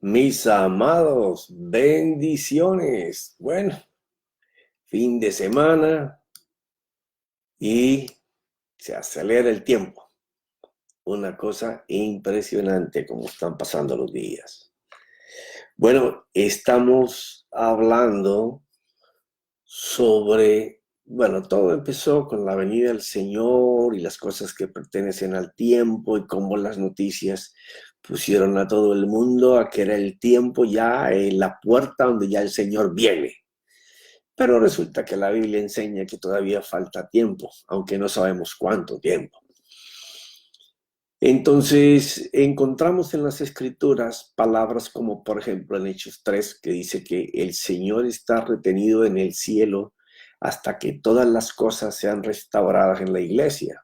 Mis amados, bendiciones. Bueno, fin de semana y se acelera el tiempo. Una cosa impresionante como están pasando los días. Bueno, estamos hablando sobre, todo empezó con la venida del Señor y las cosas que pertenecen al tiempo y cómo las noticias pusieron a todo el mundo a que era el tiempo ya en la puerta donde ya el Señor viene. Pero resulta que la Biblia enseña que todavía falta tiempo, aunque no sabemos cuánto tiempo. Entonces, encontramos en las Escrituras palabras como, por ejemplo, en Hechos 3, que dice que el Señor está retenido en el cielo hasta que todas las cosas sean restauradas en la iglesia.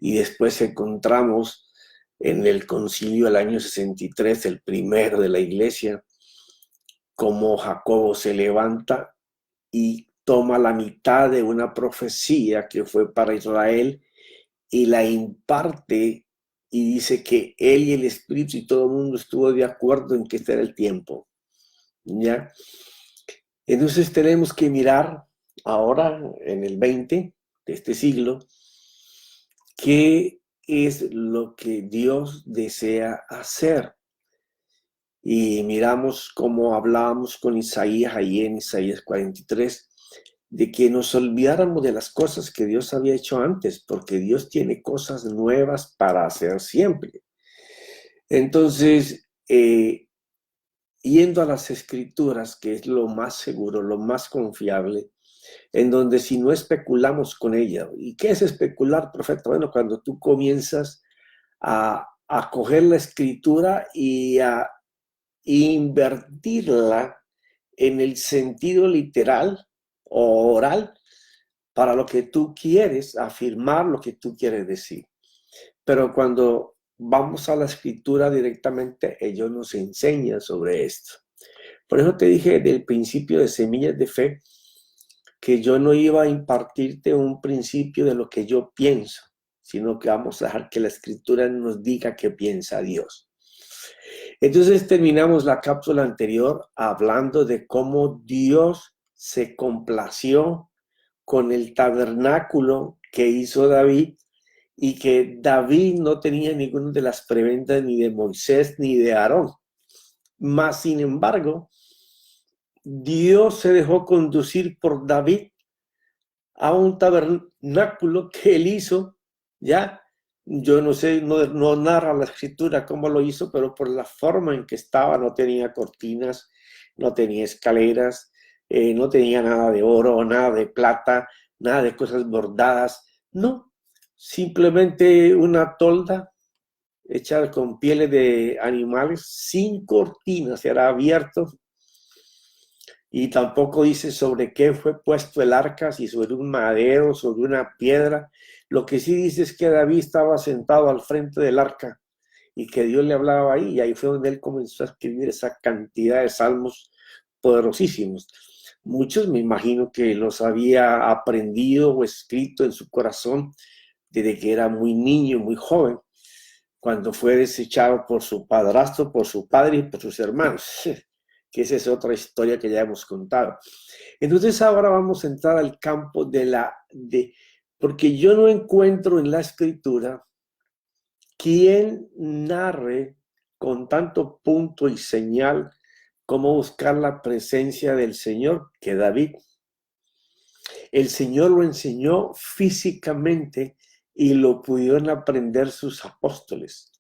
Y después encontramos en el concilio del año 63, el primero de la iglesia, cómo Jacobo se levanta y toma la mitad de una profecía que fue para Israel y la imparte y dice que él y el Espíritu y todo el mundo estuvo de acuerdo en que este era el tiempo. ¿Ya? Entonces tenemos que mirar ahora en el 20 de este siglo qué es lo que Dios desea hacer. Y miramos cómo hablábamos con Isaías ahí en Isaías 43, de que nos olvidáramos de las cosas que Dios había hecho antes, porque Dios tiene cosas nuevas para hacer siempre. Entonces, yendo a las Escrituras, que es lo más seguro, lo más confiable, en donde si no especulamos con ella. ¿Y qué es especular, profeta? Bueno, cuando tú comienzas a coger la Escritura y a invertirla en el sentido literal o oral para lo que tú quieres, afirmar lo que tú quieres decir. Pero cuando vamos a la escritura directamente, ellos nos enseñan sobre esto. Por eso te dije del principio de Semillas de Fe que yo no iba a impartirte un principio de lo que yo pienso, sino que vamos a dejar que la escritura nos diga qué piensa Dios. Entonces terminamos la cápsula anterior hablando de cómo Dios se complació con el tabernáculo que hizo David y que David no tenía ninguna de las prebendas ni de Moisés ni de Aarón. Mas, sin embargo, Dios se dejó conducir por David a un tabernáculo que él hizo, ¿ya? Yo no sé, no narra la escritura cómo lo hizo, pero por la forma en que estaba, no tenía cortinas, no tenía escaleras, no tenía nada de oro, nada de plata, nada de cosas bordadas, no, simplemente una tolda hecha con pieles de animales, sin cortinas, era abierto, y tampoco dice sobre qué fue puesto el arca, si sobre un madero, sobre una piedra. Lo que sí dice es que David estaba sentado al frente del arca y que Dios le hablaba ahí, y ahí fue donde él comenzó a escribir esa cantidad de salmos poderosísimos. Muchos me imagino que los había aprendido o escrito en su corazón desde que era muy niño, muy joven, cuando fue desechado por su padrastro, por su padre y por sus hermanos, que esa es otra historia que ya hemos contado. Entonces ahora vamos a entrar al campo porque yo no encuentro en la escritura quien narre con tanto punto y señal cómo buscar la presencia del Señor que David. El Señor lo enseñó físicamente y lo pudieron aprender sus apóstoles.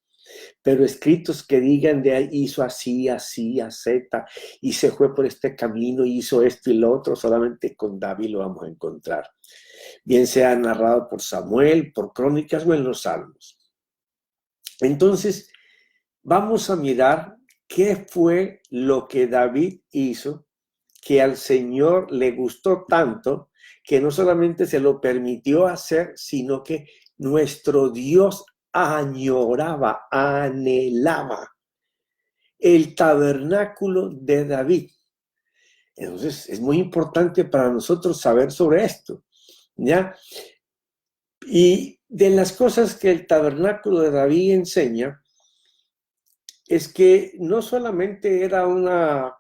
Pero escritos que digan de ahí hizo así, así, a Z, y se fue por este camino, y hizo esto y lo otro, solamente con David lo vamos a encontrar. Bien sea narrado por Samuel, por Crónicas o en los Salmos. Entonces, vamos a mirar qué fue lo que David hizo que al Señor le gustó tanto que no solamente se lo permitió hacer, sino que nuestro Dios añoraba, anhelaba el tabernáculo de David. Entonces, es muy importante para nosotros saber sobre esto, ¿ya? Y de las cosas que el tabernáculo de David enseña es que no solamente era una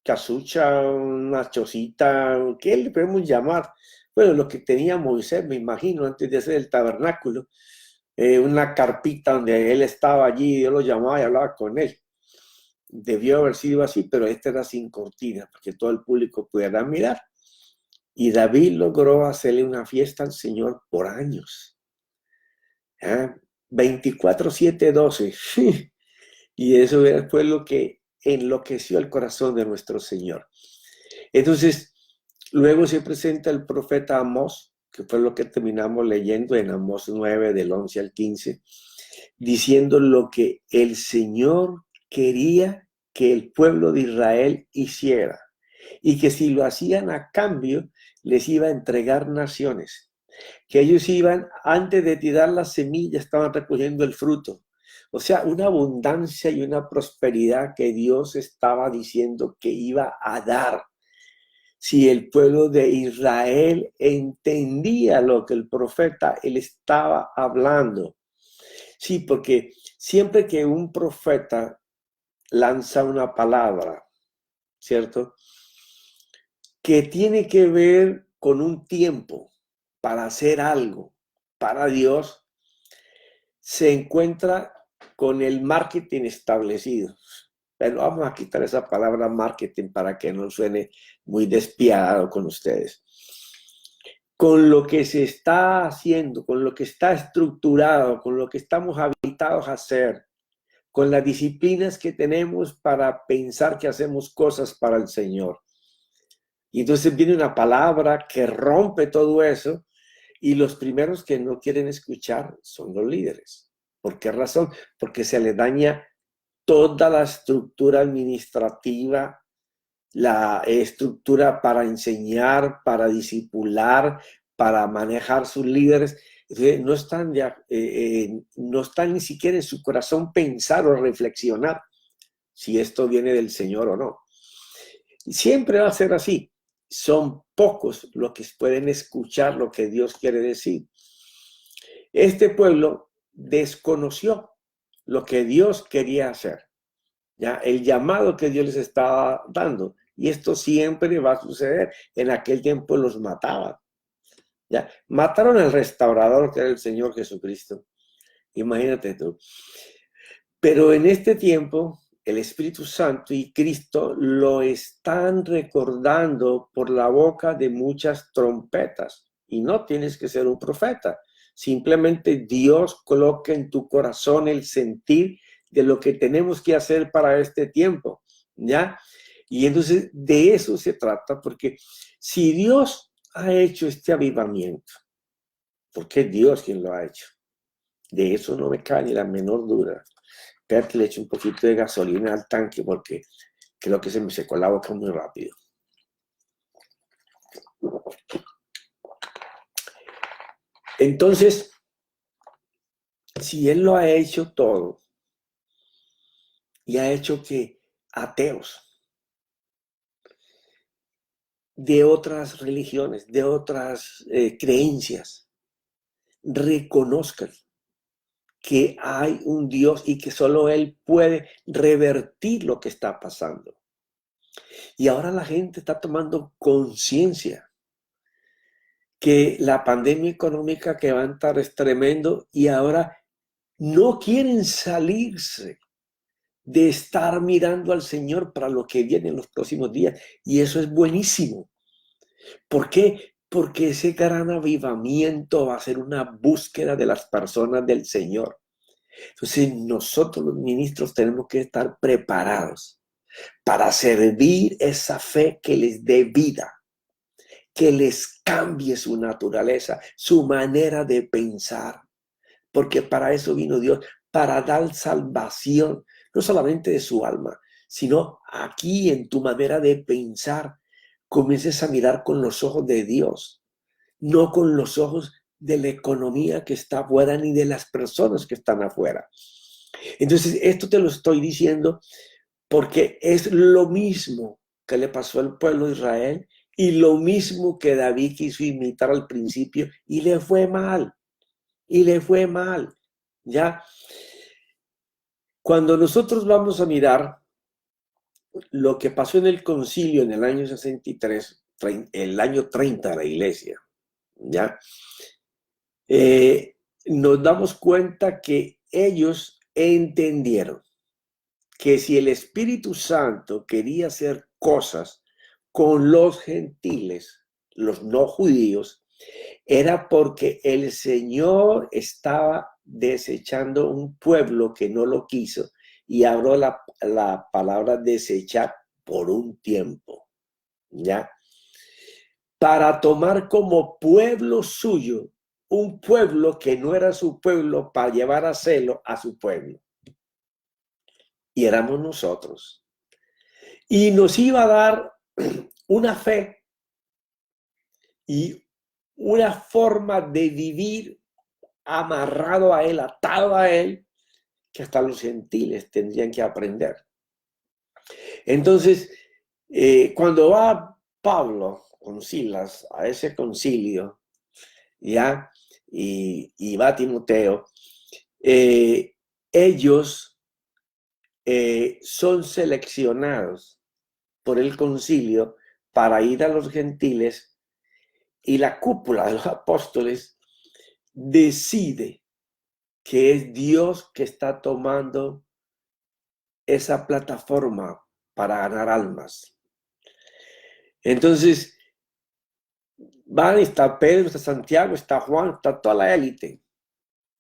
casucha, una chocita, ¿qué le podemos llamar? Bueno, lo que tenía Moisés, me imagino, antes de hacer el tabernáculo, una carpita donde él estaba allí, Dios lo llamaba y hablaba con él. Debió haber sido así, pero esta era sin cortina, para que todo el público pudiera mirar. Y David logró hacerle una fiesta al Señor por años. 24/7/12. Y eso fue lo que enloqueció el corazón de nuestro Señor. Entonces, luego se presenta el profeta Amós, que fue lo que terminamos leyendo en Amós 9, del 11 al 15, diciendo lo que el Señor quería que el pueblo de Israel hiciera, y que si lo hacían a cambio, les iba a entregar naciones, que ellos iban, antes de tirar la semilla, estaban recogiendo el fruto. O sea, una abundancia y una prosperidad que Dios estaba diciendo que iba a dar. Si el pueblo de Israel entendía lo que el profeta él estaba hablando. Sí, porque siempre que un profeta lanza una palabra, ¿cierto? Que tiene que ver con un tiempo para hacer algo para Dios, se encuentra con el marketing establecido. Pero vamos a quitar esa palabra marketing para que no suene muy despiadado con ustedes. Con lo que se está haciendo, con lo que está estructurado, con lo que estamos habitados a hacer, con las disciplinas que tenemos para pensar que hacemos cosas para el Señor. Y entonces viene una palabra que rompe todo eso, y los primeros que no quieren escuchar son los líderes. ¿Por qué razón? Porque se le daña toda la estructura administrativa, la estructura para enseñar, para discipular, para manejar sus líderes. Entonces, no están ni siquiera en su corazón pensar o reflexionar si esto viene del Señor o no. Y siempre va a ser así. Son pocos los que pueden escuchar lo que Dios quiere decir. Este pueblo desconoció lo que Dios quería hacer, ya el llamado que Dios les estaba dando. Y esto siempre va a suceder. En aquel tiempo los mataban. Ya mataron al restaurador, que era el Señor Jesucristo. Imagínate tú. Pero en este tiempo, el Espíritu Santo y Cristo lo están recordando por la boca de muchas trompetas. Y no tienes que ser un profeta. Simplemente Dios coloca en tu corazón el sentir de lo que tenemos que hacer para este tiempo, ¿ya? Y entonces de eso se trata, porque si Dios ha hecho este avivamiento, porque es Dios quien lo ha hecho, de eso no me cae ni la menor duda. Espérate, le echo un poquito de gasolina al tanque porque creo que se me secó la boca muy rápido. Entonces, si Él lo ha hecho todo y ha hecho que ateos de otras religiones, de otras creencias, reconozcan que hay un Dios y que solo Él puede revertir lo que está pasando. Y ahora la gente está tomando conciencia que la pandemia económica que va a entrar es tremendo, y ahora no quieren salirse de estar mirando al Señor para lo que viene en los próximos días. Y eso es buenísimo. ¿Por qué? Porque ese gran avivamiento va a ser una búsqueda de las personas del Señor. Entonces nosotros los ministros tenemos que estar preparados para servir esa fe que les dé vida, que les cambie su naturaleza, su manera de pensar. Porque para eso vino Dios, para dar salvación, no solamente de su alma, sino aquí en tu manera de pensar, comiences a mirar con los ojos de Dios, no con los ojos de la economía que está afuera ni de las personas que están afuera. Entonces, esto te lo estoy diciendo porque es lo mismo que le pasó al pueblo de Israel y lo mismo que David quiso imitar al principio y le fue mal, ¿ya? Cuando nosotros vamos a mirar lo que pasó en el concilio en el año 63, el año 30 de la iglesia, ¿ya? Nos damos cuenta que ellos entendieron que si el Espíritu Santo quería hacer cosas con los gentiles, los no judíos, era porque el Señor estaba desechando un pueblo que no lo quiso, y abro la palabra desechar por un tiempo, ¿ya? Para tomar como pueblo suyo un pueblo que no era su pueblo, para llevar a celo a su pueblo. Y éramos nosotros. Y nos iba a dar una fe y una forma de vivir amarrado a él, atado a él, que hasta los gentiles tendrían que aprender. Entonces, cuando va Pablo con Silas a ese concilio, ¿ya? Y va Timoteo, ellos son seleccionados por el concilio para ir a los gentiles, y la cúpula de los apóstoles decide que es Dios que está tomando esa plataforma para ganar almas. Entonces, van, está Pedro, está Santiago, está Juan, está toda la élite.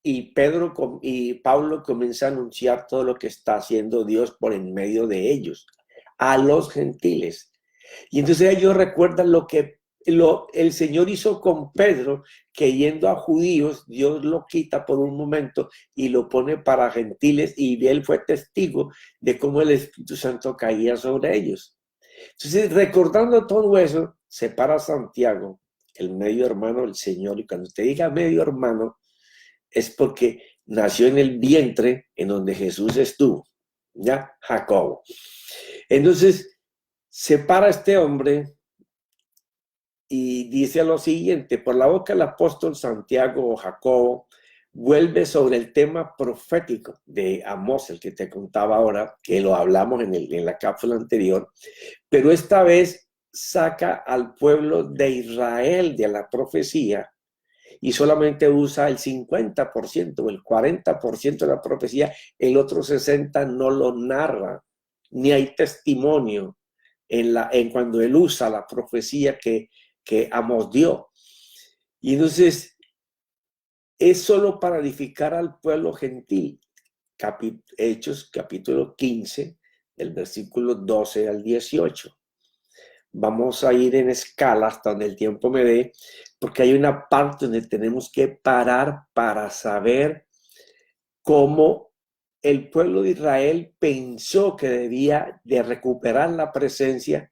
Y Pedro y Pablo comienzan a anunciar todo lo que está haciendo Dios por en medio de ellos, a los gentiles. Y entonces ellos recuerdan lo que el Señor hizo con Pedro, que yendo a judíos, Dios lo quita por un momento y lo pone para gentiles, y él fue testigo de cómo el Espíritu Santo caía sobre ellos. Entonces, recordando todo eso, se para Santiago, el medio hermano del Señor, y cuando usted diga medio hermano, es porque nació en el vientre en donde Jesús estuvo, ¿ya? Jacobo. Entonces, se para este hombre y dice lo siguiente: por la boca del apóstol Santiago o Jacobo, vuelve sobre el tema profético de Amós, el que te contaba ahora, que lo hablamos en la cápsula anterior, pero esta vez saca al pueblo de Israel de la profecía y solamente usa el 50% o el 40% de la profecía, el otro 60% no lo narra, ni hay testimonio en cuando él usa la profecía que Amós dio. Y entonces es solo para edificar al pueblo gentil. Hechos capítulo 15, del versículo 12 al 18. Vamos a ir en escala hasta donde el tiempo me dé, porque hay una parte donde tenemos que parar para saber cómo el pueblo de Israel pensó que debía de recuperar la presencia,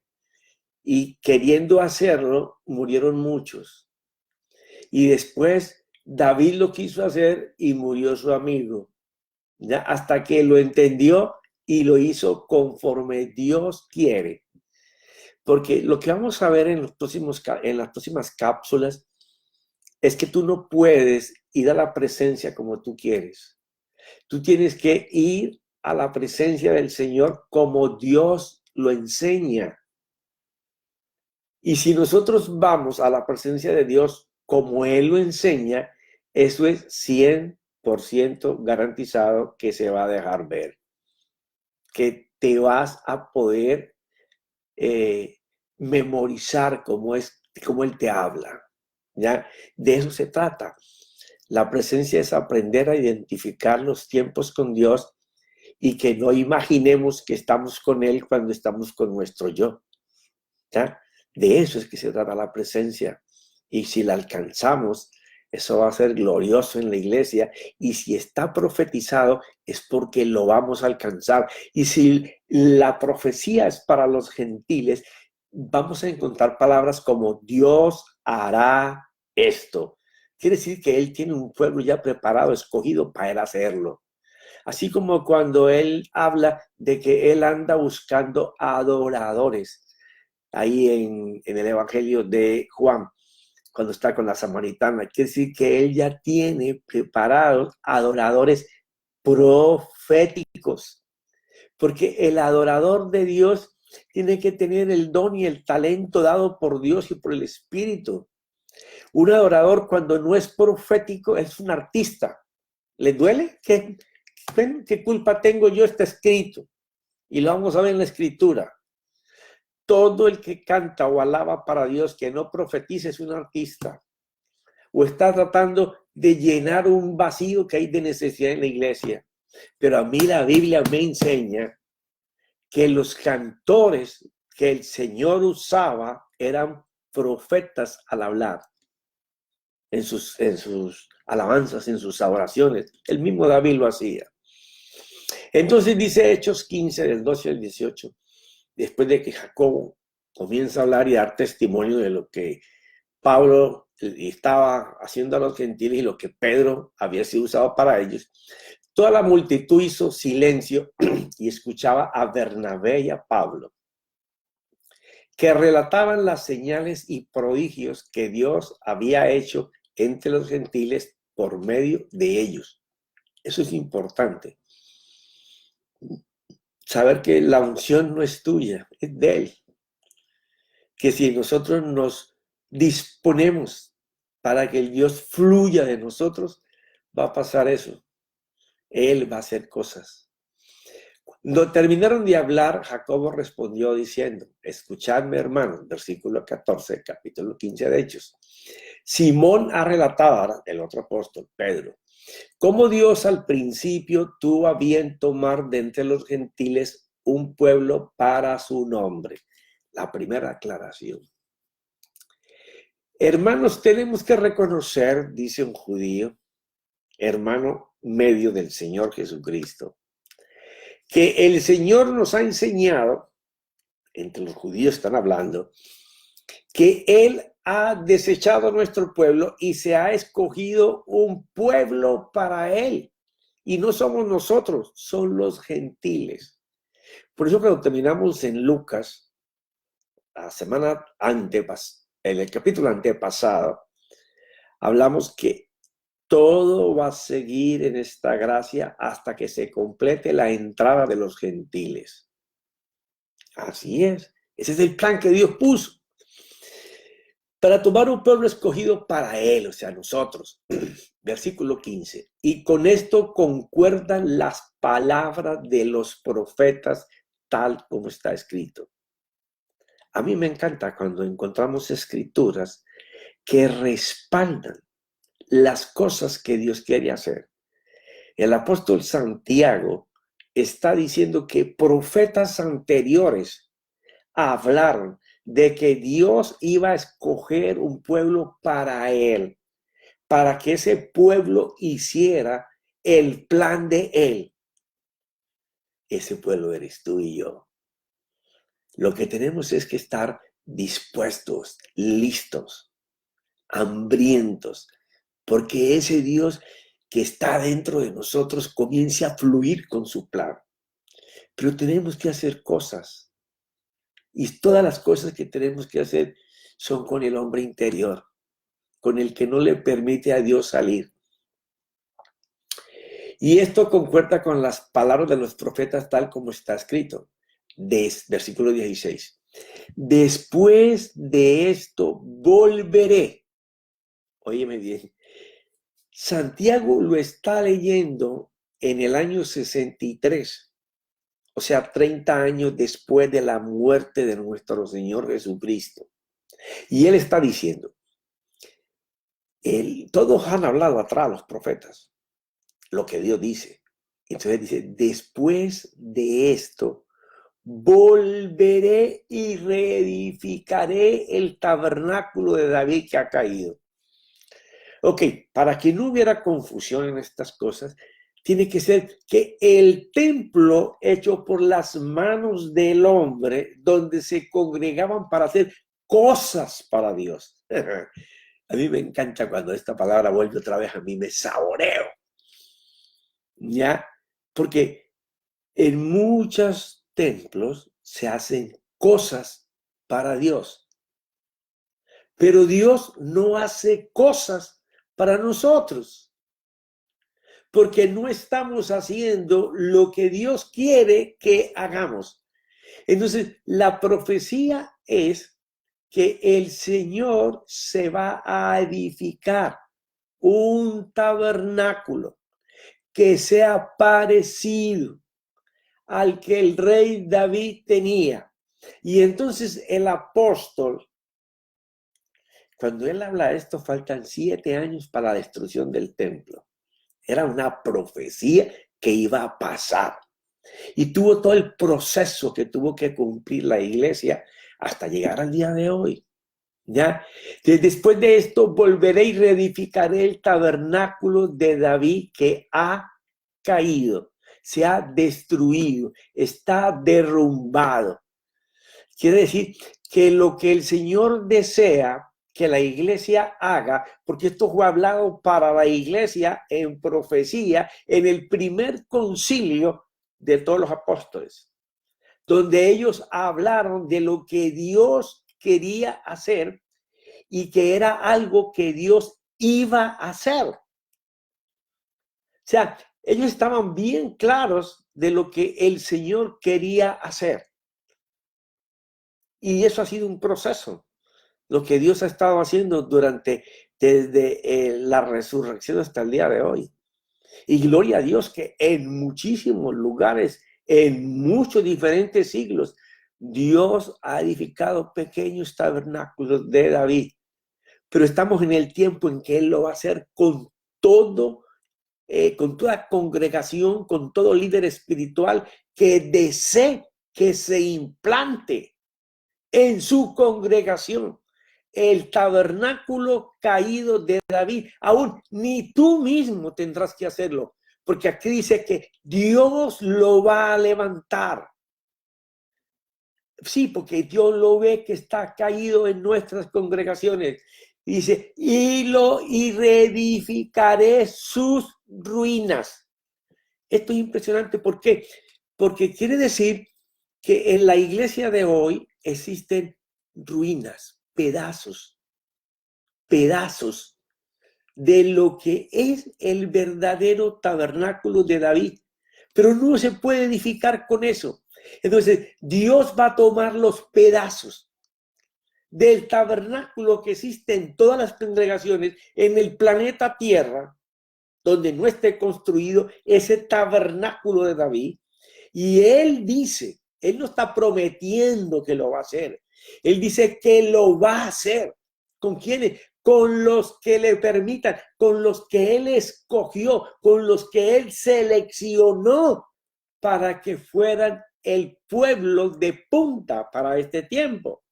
y queriendo hacerlo murieron muchos. Y después David lo quiso hacer y murió su amigo, ¿ya? Hasta que lo entendió y lo hizo conforme Dios quiere. Porque lo que vamos a ver en las próximas cápsulas es que tú no puedes ir a la presencia como tú quieres. Tú tienes que ir a la presencia del Señor como Dios lo enseña. Y si nosotros vamos a la presencia de Dios como Él lo enseña, eso es 100% garantizado que se va a dejar ver. Que te vas a poder memorizar cómo Él te habla, ¿ya? De eso se trata. La presencia es aprender a identificar los tiempos con Dios, y que no imaginemos que estamos con Él cuando estamos con nuestro yo, ¿ya? De eso es que se trata la presencia. Y si la alcanzamos, eso va a ser glorioso en la iglesia. Y si está profetizado, es porque lo vamos a alcanzar. Y si la profecía es para los gentiles, vamos a encontrar palabras como Dios hará esto. Quiere decir que Él tiene un pueblo ya preparado, escogido para Él hacerlo. Así como cuando Él habla de que Él anda buscando adoradores, ahí en el Evangelio de Juan, cuando está con la samaritana, quiere decir que Él ya tiene preparados adoradores proféticos, porque el adorador de Dios tiene que tener el don y el talento dado por Dios y por el Espíritu. Un adorador cuando no es profético es un artista. ¿Le duele? ¿Qué culpa tengo yo? Está escrito. Y lo vamos a ver en la Escritura. Todo el que canta o alaba para Dios que no profetiza es un artista. O está tratando de llenar un vacío que hay de necesidad en la iglesia. Pero a mí la Biblia me enseña que los cantores que el Señor usaba eran profetas al hablar. En sus alabanzas, en sus oraciones. El mismo David lo hacía. Entonces dice Hechos 15, del 12 al 18, después de que Jacobo comienza a hablar y dar testimonio de lo que Pablo estaba haciendo a los gentiles y lo que Pedro había sido usado para ellos, toda la multitud hizo silencio y escuchaba a Bernabé y a Pablo, que relataban las señales y prodigios que Dios había hecho entre los gentiles por medio de ellos. Eso es importante. Saber que la unción no es tuya, es de Él. Que si nosotros nos disponemos para que el Dios fluya de nosotros, va a pasar eso. Él va a hacer cosas. Cuando terminaron de hablar, Jacobo respondió diciendo, escuchadme, hermanos, versículo 14, capítulo 15 de Hechos. Simón ha relatado, ahora el otro apóstol, Pedro, cómo Dios al principio tuvo a bien tomar de entre los gentiles un pueblo para su nombre. La primera aclaración. Hermanos, tenemos que reconocer, dice un judío, hermano medio del Señor Jesucristo, que el Señor nos ha enseñado, entre los judíos están hablando, que Él ha desechado nuestro pueblo y se ha escogido un pueblo para Él. Y no somos nosotros, son los gentiles. Por eso cuando terminamos en Lucas, la semana antepasada, en el capítulo antepasado, hablamos que todo va a seguir en esta gracia hasta que se complete la entrada de los gentiles. Así es. Ese es el plan que Dios puso. Para tomar un pueblo escogido para Él, o sea, nosotros. Versículo 15. Y con esto concuerdan las palabras de los profetas tal como está escrito. A mí me encanta cuando encontramos escrituras que respaldan las cosas que Dios quiere hacer. El apóstol Santiago está diciendo que profetas anteriores hablaron de que Dios iba a escoger un pueblo para Él, para que ese pueblo hiciera el plan de Él. Ese pueblo eres tú y yo. Lo que tenemos es que estar dispuestos, listos, hambrientos, porque ese Dios que está dentro de nosotros comience a fluir con su plan. Pero tenemos que hacer cosas. Y todas las cosas que tenemos que hacer son con el hombre interior, con el que no le permite a Dios salir. Y esto concuerda con las palabras de los profetas tal como está escrito. Versículo 16. Después de esto volveré. Óyeme bien. Santiago lo está leyendo en el año 63. O sea, 30 años después de la muerte de nuestro Señor Jesucristo. Y él está diciendo, todos han hablado atrás, los profetas, lo que Dios dice. Entonces dice, después de esto, volveré y reedificaré el tabernáculo de David que ha caído. Ok, para que no hubiera confusión en estas cosas, tiene que ser que el templo hecho por las manos del hombre, donde se congregaban para hacer cosas para Dios. A mí me encanta cuando esta palabra vuelve otra vez, a mí me saboreo. ¿Ya? Porque en muchos templos se hacen cosas para Dios. Pero Dios no hace cosas para nosotros. porque no estamos haciendo lo que Dios quiere que hagamos. Entonces, la profecía es que el Señor se va a edificar un tabernáculo que sea parecido al que el rey David tenía. Y entonces el apóstol, cuando él habla de esto, faltan 7 años para la destrucción del templo. Era una profecía que iba a pasar. Y tuvo todo el proceso que tuvo que cumplir la iglesia hasta llegar al día de hoy. ¿Ya? Después de esto volveré y reedificaré el tabernáculo de David que ha caído, se ha destruido, está derrumbado. Quiere decir que lo que el Señor desea que la iglesia haga, porque esto fue hablado para la iglesia en profecía en el primer concilio de todos los apóstoles, donde ellos hablaron de lo que Dios quería hacer y que era algo que Dios iba a hacer. O sea, ellos estaban bien claros de lo que el Señor quería hacer. Y eso ha sido un proceso, lo que Dios ha estado haciendo desde la resurrección hasta el día de hoy. Y gloria a Dios que en muchísimos lugares, en muchos diferentes siglos, Dios ha edificado pequeños tabernáculos de David. Pero estamos en el tiempo en que Él lo va a hacer con toda congregación, con todo líder espiritual que desee que se implante en su congregación el tabernáculo caído de David. Aún ni tú mismo tendrás que hacerlo, porque aquí dice que Dios lo va a levantar. Sí, porque Dios lo ve que está caído en nuestras congregaciones. Dice, y reedificaré sus ruinas. Esto es impresionante. ¿Por qué? Porque quiere decir que en la iglesia de hoy existen ruinas, pedazos de lo que es el verdadero tabernáculo de David. Pero no se puede edificar con eso. Entonces, Dios va a tomar los pedazos del tabernáculo que existe en todas las congregaciones en el planeta Tierra, donde no esté construido ese tabernáculo de David. Y él dice, él no está prometiendo que lo va a hacer. Él dice que lo va a hacer. ¿Con quiénes? Con los que le permitan, con los que él escogió, con los que él seleccionó para que fueran el pueblo de punta para este tiempo.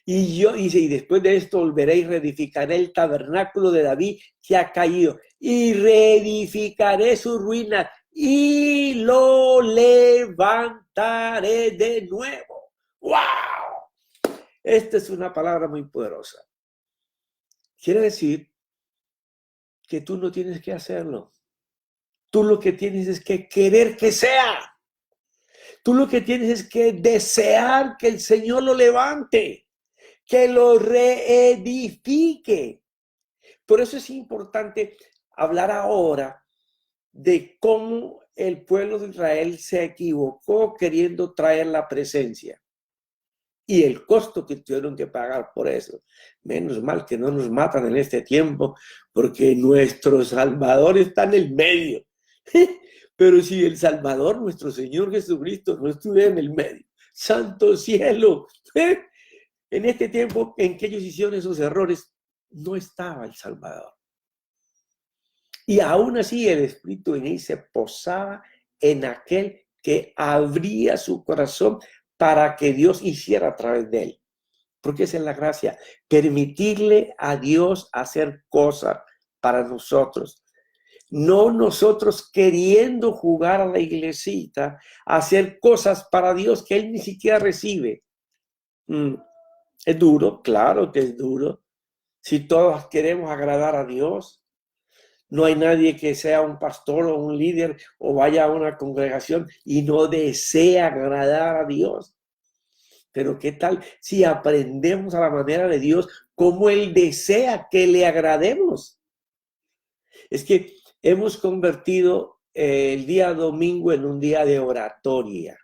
Y después de esto volveré y reedificaré el tabernáculo de David que ha caído y reedificaré su ruina y lo levantaré de nuevo. ¡Wow! Esta es una palabra muy poderosa. Quiere decir que tú no tienes que hacerlo. Tú lo que tienes es que querer que sea. Tú lo que tienes es que desear que el Señor lo levante, que lo reedifique. Por eso es importante hablar ahora de cómo el pueblo de Israel se equivocó queriendo traer la presencia y el costo que tuvieron que pagar por eso. Menos mal que no nos matan en este tiempo, porque nuestro Salvador está en el medio. Pero si el Salvador, nuestro Señor Jesucristo, no estuviera en el medio, santo cielo, en este tiempo en que ellos hicieron esos errores, no estaba el Salvador. Y aún así el Espíritu en él se posaba en aquel que abría su corazón para que Dios hiciera a través de él. Porque esa es la gracia, permitirle a Dios hacer cosas para nosotros. No nosotros queriendo jugar a la iglesita, hacer cosas para Dios que él ni siquiera recibe. Es duro, claro que es duro. Si todos queremos agradar a Dios, no hay nadie que sea un pastor o un líder o vaya a una congregación y no desea agradar a Dios. Pero ¿qué tal si aprendemos a la manera de Dios cómo Él desea que le agrademos? Es que hemos convertido el día domingo en un día de oratoria.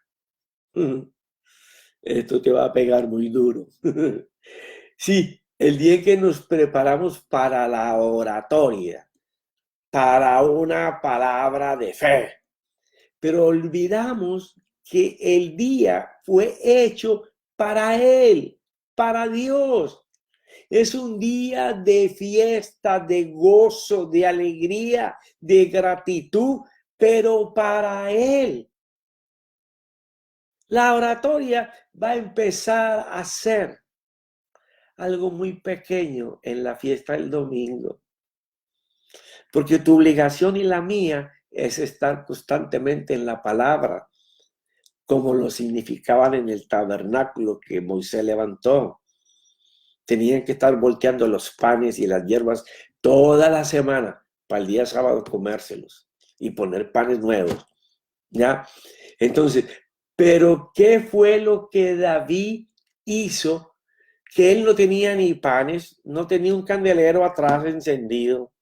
Esto te va a pegar muy duro. Sí, el día en que nos preparamos para la oratoria, para una palabra de fe, pero olvidamos que el día fue hecho para Él, para Dios. Es un día de fiesta, de gozo, de alegría, de gratitud, pero para Él. La oratoria va a empezar a ser algo muy pequeño en la fiesta del domingo, porque tu obligación y la mía es estar constantemente en la palabra, como lo significaban en el tabernáculo que Moisés levantó. Tenían que estar volteando los panes y las hierbas toda la semana para el día sábado comérselos y poner panes nuevos, ¿ya? Entonces, pero ¿qué fue lo que David hizo? Que él no tenía ni panes, no tenía un candelero atrás encendido,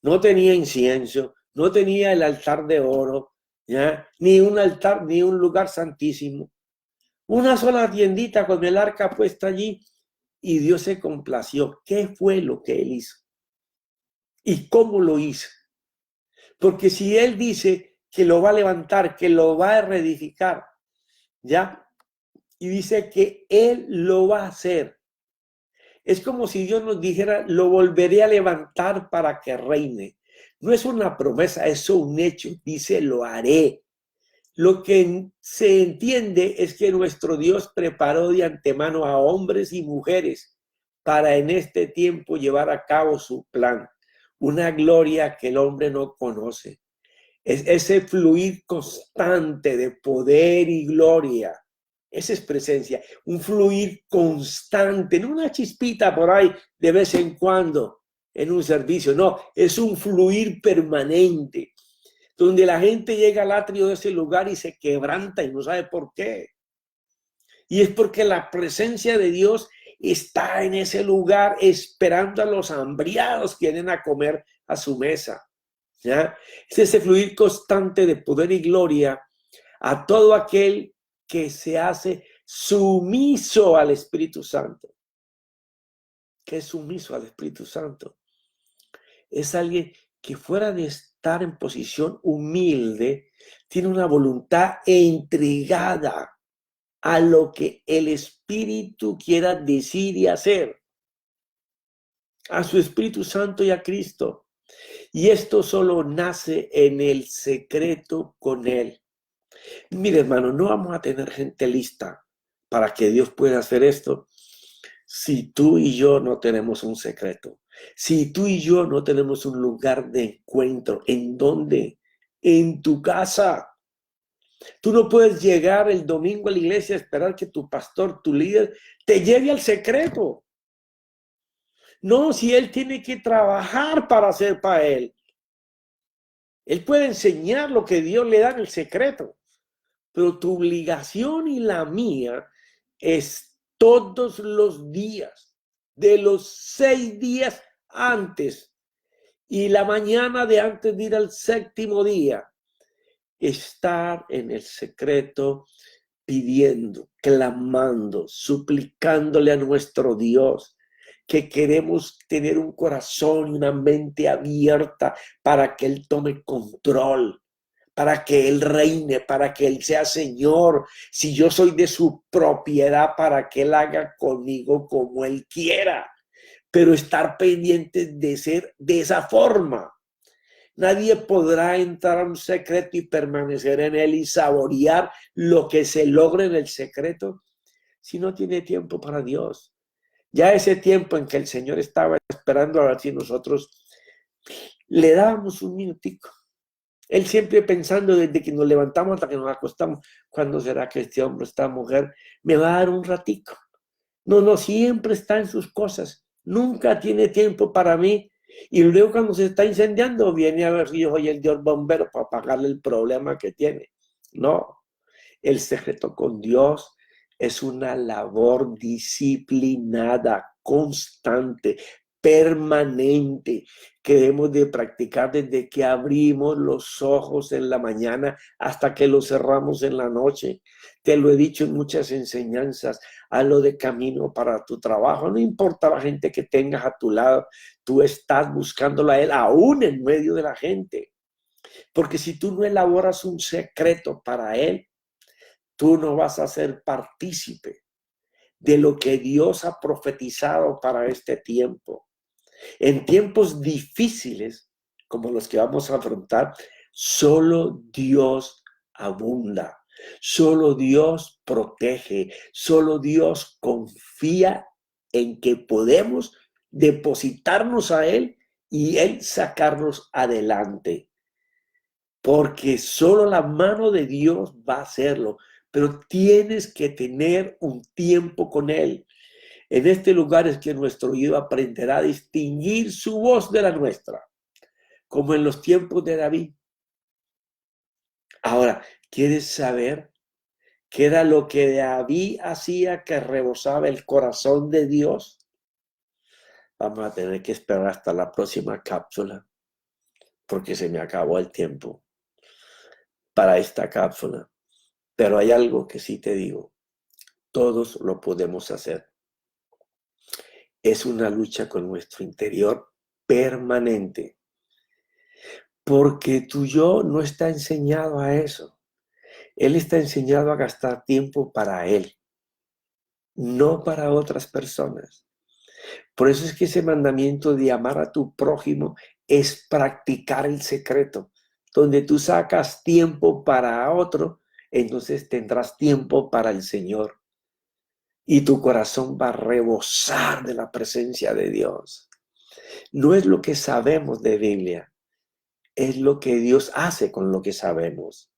no tenía incienso, no tenía el altar de oro, ¿ya? Ni un altar, ni un lugar santísimo. Una sola tiendita con el arca puesta allí y Dios se complació. ¿Qué fue lo que él hizo? ¿Y cómo lo hizo? Porque si él dice que lo va a levantar, que lo va a reedificar, ¿ya? Y dice que él lo va a hacer. Es como si Dios nos dijera, lo volveré a levantar para que reine. No es una promesa, es un hecho. Dice, lo haré. Lo que se entiende es que nuestro Dios preparó de antemano a hombres y mujeres para en este tiempo llevar a cabo su plan. Una gloria que el hombre no conoce. Es ese fluir constante de poder y gloria. Esa es presencia, un fluir constante, no una chispita por ahí de vez en cuando en un servicio, no, es un fluir permanente, donde la gente llega al atrio de ese lugar y se quebranta y no sabe por qué. Y es porque la presencia de Dios está en ese lugar esperando a los hambriados que vienen a comer a su mesa. ¿Ya? Es ese fluir constante de poder y gloria a todo aquel que se hace sumiso al Espíritu Santo. ¿Qué es sumiso al Espíritu Santo? Es alguien que fuera de estar en posición humilde, tiene una voluntad entregada a lo que el Espíritu quiera decir y hacer, a su Espíritu Santo y a Cristo. Y esto solo nace en el secreto con Él. Mire, hermano, no vamos a tener gente lista para que Dios pueda hacer esto si tú y yo no tenemos un secreto. Si tú y yo no tenemos un lugar de encuentro. ¿En dónde? En tu casa. Tú no puedes llegar el domingo a la iglesia a esperar que tu pastor, tu líder, te lleve al secreto. No, si él tiene que trabajar para hacer para él. Él puede enseñar lo que Dios le da en el secreto. Pero tu obligación y la mía es todos los días, de los 6 días antes y la mañana de antes de ir al 7º día, estar en el secreto pidiendo, clamando, suplicándole a nuestro Dios que queremos tener un corazón y una mente abierta para que Él tome control, para que Él reine, para que Él sea Señor. Si yo soy de su propiedad, para que Él haga conmigo como Él quiera. Pero estar pendientes de ser de esa forma. Nadie podrá entrar a un secreto y permanecer en él y saborear lo que se logra en el secreto si no tiene tiempo para Dios. Ya ese tiempo en que el Señor estaba esperando a ver si nosotros le dábamos un minutico. Él siempre pensando desde que nos levantamos hasta que nos acostamos, ¿cuándo será que este hombre, esta mujer, me va a dar un ratico? No, siempre está en sus cosas. Nunca tiene tiempo para mí. Y luego cuando se está incendiando, viene a ver si yo soy el Dios bombero para pagarle el problema que tiene. No, el secreto con Dios es una labor disciplinada, constante, permanente que debemos de practicar desde que abrimos los ojos en la mañana hasta que los cerramos en la noche. Te lo he dicho en muchas enseñanzas, hazlo de camino para tu trabajo. No importa la gente que tengas a tu lado, tú estás buscándolo a Él aún en medio de la gente. Porque si tú no elaboras un secreto para Él, tú no vas a ser partícipe de lo que Dios ha profetizado para este tiempo. En tiempos difíciles como los que vamos a afrontar, solo Dios abunda, solo Dios protege, solo Dios confía en que podemos depositarnos a Él y Él sacarnos adelante. Porque solo la mano de Dios va a hacerlo, pero tienes que tener un tiempo con Él. En este lugar es que nuestro oído aprenderá a distinguir su voz de la nuestra, como en los tiempos de David. Ahora, ¿quieres saber qué era lo que David hacía que rebosaba el corazón de Dios? Vamos a tener que esperar hasta la próxima cápsula, porque se me acabó el tiempo para esta cápsula. Pero hay algo que sí te digo, todos lo podemos hacer. Es una lucha con nuestro interior permanente. Porque tu yo no está enseñado a eso. Él está enseñado a gastar tiempo para él, no para otras personas. Por eso es que ese mandamiento de amar a tu prójimo es practicar el secreto. Donde tú sacas tiempo para otro, entonces tendrás tiempo para el Señor. Y tu corazón va a rebosar de la presencia de Dios. No es lo que sabemos de Biblia, es lo que Dios hace con lo que sabemos.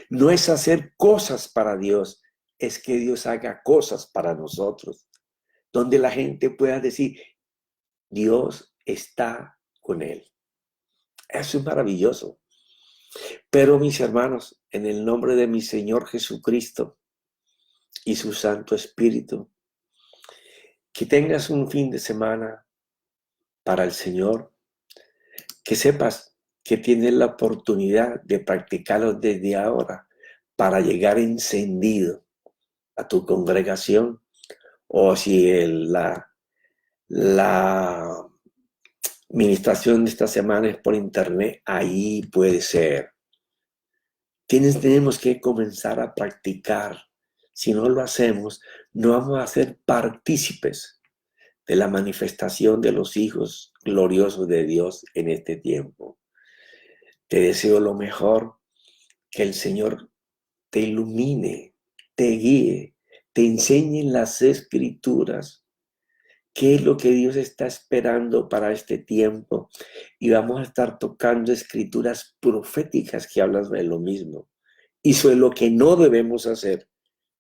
No es hacer cosas para Dios, es que Dios haga cosas para nosotros, donde la gente pueda decir, Dios está con él. Eso es maravilloso. Pero mis hermanos, en el nombre de mi Señor Jesucristo y su Santo Espíritu, que tengas un fin de semana para el Señor, que sepas que tienes la oportunidad de practicarlo desde ahora para llegar encendido a tu congregación, o si la administración de esta semana es por internet, ahí puede ser. Tenemos que comenzar a practicar. Si no lo hacemos, no vamos a ser partícipes de la manifestación de los hijos gloriosos de Dios en este tiempo. Te deseo lo mejor, que el Señor te ilumine, te guíe, te enseñe las Escrituras, qué es lo que Dios está esperando para este tiempo. Y vamos a estar tocando escrituras proféticas que hablan de lo mismo. Y sobre lo que no debemos hacer,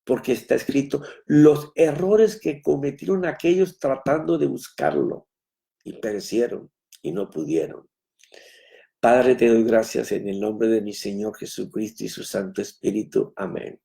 porque está escrito los errores que cometieron aquellos tratando de buscarlo y perecieron y no pudieron. Padre, te doy gracias en el nombre de mi Señor Jesucristo y su Santo Espíritu. Amén.